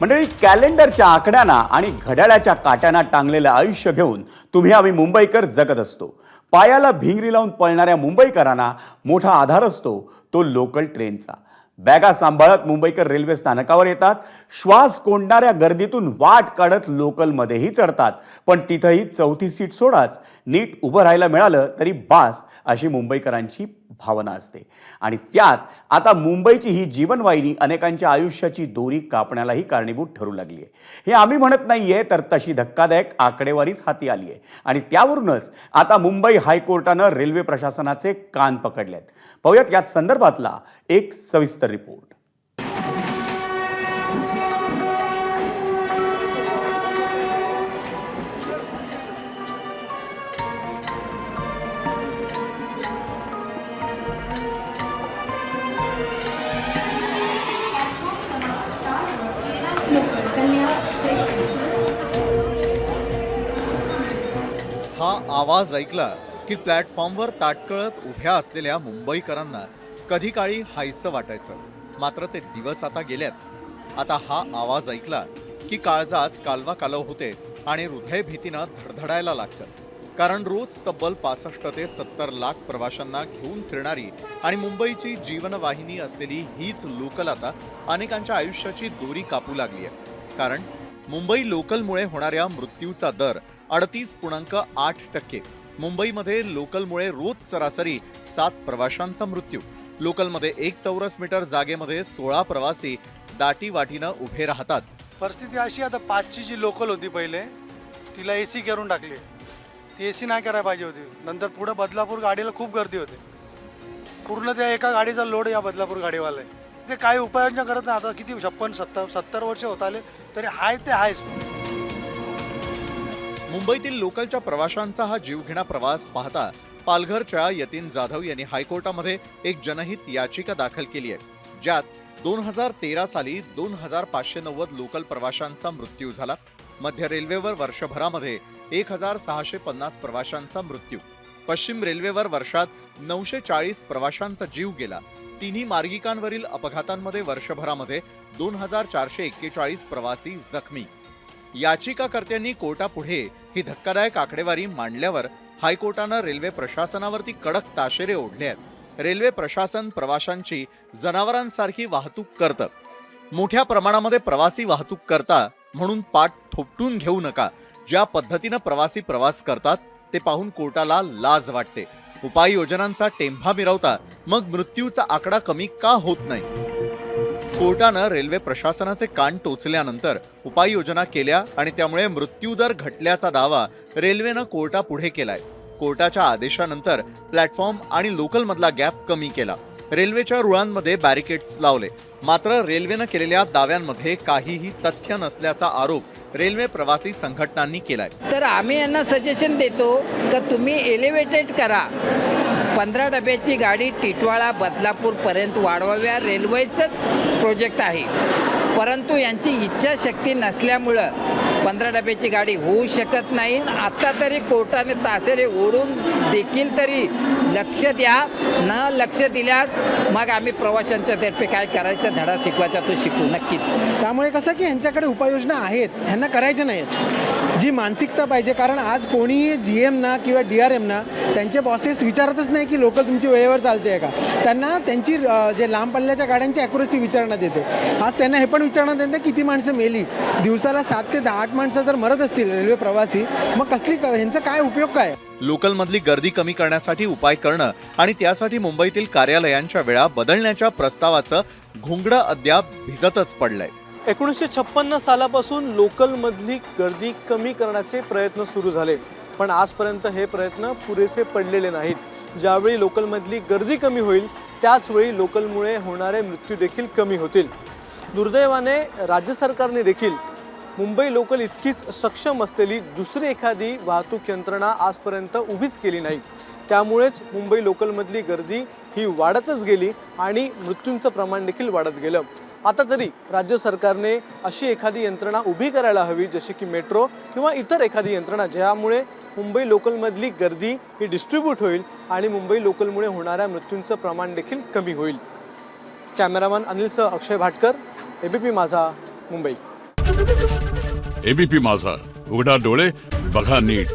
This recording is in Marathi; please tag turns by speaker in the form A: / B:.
A: मंडळी, कॅलेंडरच्या आकड्यांना आणि घड्याळाच्या काट्यांना टांगलेलं आयुष्य घेऊन तुम्ही आम्ही मुंबईकर जगत असतो. पायाला भिंगरी लावून पळणाऱ्या मुंबईकरांना मोठा आधार असतो तो लोकल ट्रेनचा. बॅगा सांभाळत मुंबईकर रेल्वे स्थानकावर येतात. श्वास कोंडणाऱ्या गर्दीतून वाट काढत लोकलमध्येही चढतात. पण तिथंही चौथी सीट सोडाच, नीट उभं राहायला मिळालं तरी बास अशी मुंबईकरांची भावना असते. आणि त्यात आता मुंबईची ही जीवनवाहिनी अनेकांच्या आयुष्याची दोरी कापण्यालाही कारणीभूत ठरू लागली आहे. हे आम्ही म्हणत नाहीये, तर तशी धक्कादायक आकडेवारीच हाती आली आहे. आणि त्यावरूनच आता मुंबई हायकोर्टानं रेल्वे प्रशासनाचे कान पकडलेत. पाहूयात याच संदर्भातला एक सविस्तर रिपोर्ट.
B: हा आवाज ऐकला की प्लॅटफॉर्मवर ताटकळत उभ्या असलेल्या मुंबईकरांना कधी काळी हायसं वाटायचं. मात्र ते दिवस आता गेल्यात. आता हा आवाज ऐकला की काळजात कालवा कालव होते आणि हृदय भीतीनं धडधडायला लागतं. कारण रोज तब्बल 65 ते 70 लाख प्रवाशांना घेऊन फिरणारी आणि मुंबईची जीवनवाहिनी असलेली हीच लोकल आता अनेकांच्या आयुष्याची दोरी कापू लागली आहे. कारण मुंबई लोकलमुळे होणाऱ्या मृत्यूचा दर 38.8%. मुंबईमध्ये लोकलमुळे रोज सरासरी 7 प्रवाशांचा मृत्यू. लोकलमध्ये 1 चौरस मीटर जागेमध्ये 16 प्रवासी दाटीवाटीनं उभे राहतात.
C: परिस्थिती अशी, आता 5ची जी लोकल होती पहिले तिला AC करून टाकली. ती AC नाही करायला पाहिजे होती. नंतर पुढे बदलापूर गाडीला खूप गर्दी होते. पूर्ण त्या एका गाडीचा लोड या बदलापूर गाडीवाला आहे. ते काही उपाययोजना करत नाही. आता किती 56-70 वर्ष होत आले तरी हाय ते हायच.
B: मुंबईतील लोकलच्या प्रवाशांचा हा जीवघेणा प्रवास पाहता पालघरच्या यतीन जाधव यांनी हायकोर्टामध्ये एक जनहित याचिका दाखल केली आहे, ज्यात 2013 साली 2590 लोकल प्रवाशांचा मृत्यू झाला. मध्य रेल्वेवर वर्षभरामध्ये 1650 प्रवाशांचा मृत्यू. पश्चिम रेल्वेवर वर्षात 940 प्रवाशांचा जीव गेला. तिन्ही मार्गिकांवरील अपघातांमध्ये वर्षभरामध्ये 2441 प्रवासी जखमी. याचिकाकर्त्यांनी कोर्टापुढे ही धक्कादायक आकडेवारी मांडल्यावर हायकोर्टानं रेल्वे प्रशासनावरती कडक ताशेरे ओढले आहेत. रेल्वे प्रशासन प्रवाशांची जनावरांसारखी वाहतूक करतं. मोठ्या प्रमाणामध्ये प्रवासी वाहतूक करता म्हणून पाठ थोपटून घेऊ नका. ज्या पद्धतीनं प्रवासी प्रवास करतात ते पाहून कोर्टाला लाज वाटते. उपाययोजनांचा टेंभा मिरवता मग मृत्यूचा आकडा कमी का होत नाही? कोर्टानं रेल्वे प्रशासनाचे कान टोचल्यानंतर उपाययोजना केल्या आणि त्यामुळे मृत्यूदर घटल्याचा दावा रेल्वेनं कोर्टापुढे केलाय. कोर्टाच्या आदेशानंतर प्लॅटफॉर्म आणि लोकलमधला गॅप कमी केला. रेल्वेच्या रुळांमध्ये बॅरिकेड्स लावले. मात्र रेल्वेनं केलेल्या दाव्यांमध्ये काहीही तथ्य नसल्याचा आरोप रेल्वे प्रवासी संघटनांनी केलाय.
D: तर आम्ही यांना सजेशन देतो की तुम्ही एलिव्हेटेड करा. 15 डब्याची गाडी टिटवाळा बदलापूरपर्यंत वाढवाव्या. रेल्वेचंच प्रोजेक्ट आहे, परंतु यांची इच्छाशक्ती नसल्यामुळं 15 डब्याची गाडी होऊ शकत नाही. आता तरी कोर्टाने तासेरे ओढून देखील तरी लक्ष द्या. न लक्ष दिल्यास मग आम्ही प्रवाशांच्या तर्फे काय करायचं धडा शिकवायचा तो शिकू नक्कीच.
E: त्यामुळे कसं की ह्यांच्याकडे उपाययोजना आहेत, ह्यांना करायच्या नाहीत. जी मानसिकता पाहिजे, कारण आज कोणी GM ना किंवा DRM ना त्यांचे बॉसेस विचारतच नाही की लोकल तुमची वेळेवर चालते आहे का. त्यांना त्यांची जे लांब पल्ल्याच्या गाड्यांची ॲक्युरेसी विचारण्यात येते. आज त्यांना हे पण विचारण्यात येतं किती माणसं मेली. दिवसाला 7 ते 8 माणसं जर मरत असतील रेल्वे प्रवासी, मग ह्यांचा काय उपयोग काय?
B: लोकलमधली गर्दी कमी करण्यासाठी उपाय करणं आणि त्यासाठी मुंबईतील कार्यालयांच्या वेळा बदलण्याच्या प्रस्तावाचं घुंगडं अद्याप भिजतच पडलंय.
C: 1956 सालापासून लोकलमधली गर्दी कमी करण्याचे प्रयत्न सुरू झाले, पण आजपर्यंत हे प्रयत्न पुरेसे पडलेले नाहीत. ज्यावेळी लोकलमधली गर्दी कमी होईल त्याचवेळी लोकलमुळे होणारे मृत्यू देखील कमी होतील. दुर्दैवाने राज्य सरकारने देखील मुंबई लोकल इतकीच सक्षम असलेली दुसरी एखादी वाहतूक यंत्रणा आजपर्यंत उभीच केली नाही. त्यामुळेच मुंबई लोकलमधली गर्दी ही वाढतच गेली आणि मृत्यूंचं प्रमाण देखील वाढत गेलं. आता तरी राज्य सरकारने अशी एखादी यंत्रणा उभी करायला हवी, जशी की मेट्रो किंवा इतर एखादी यंत्रणा, ज्यामुळे मुंबई लोकलमधली गर्दी ही डिस्ट्रीब्यूट होईल आणि मुंबई लोकलमुळे होणाऱ्या मृत्यूंचं प्रमाण देखील कमी होईल. कॅमेरामन अनिलसह अक्षय भाटकर, ABP माझा, मुंबई.
F: एबीपी माझा, उघडा डोळे बघा नीट.